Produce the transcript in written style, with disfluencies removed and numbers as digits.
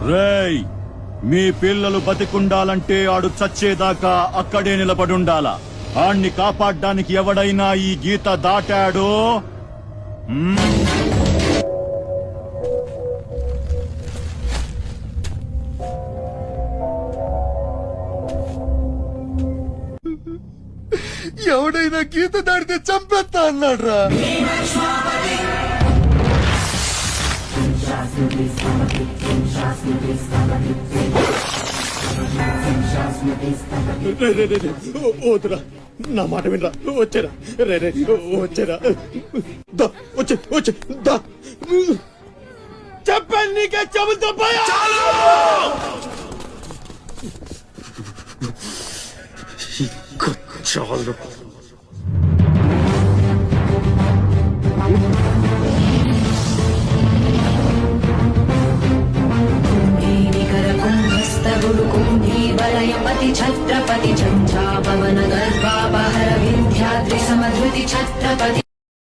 రేయ్, మీ పిల్లలు బతికుండాలంటే ఆడు చచ్చేదాకా అక్కడే నిలబడుండాలా. ఆణ్ణి కాపాడ్డానికి ఎవడైనా ఈ గీత దాటాడో ఎవడైనా గీత దాడితే చంపేస్తా అన్నాడు రా. వద్దురా, నా మాట వినరా. వచ్చేరా రే రే, వచ్చేరా. వచ్చే దా. చెప్పాను నీకే, చెబుతా పోయా. చాలు. वलयपति छत्रपति झंझा पवन गर्भापहर विंध्याद्रि समधृति छत्रपति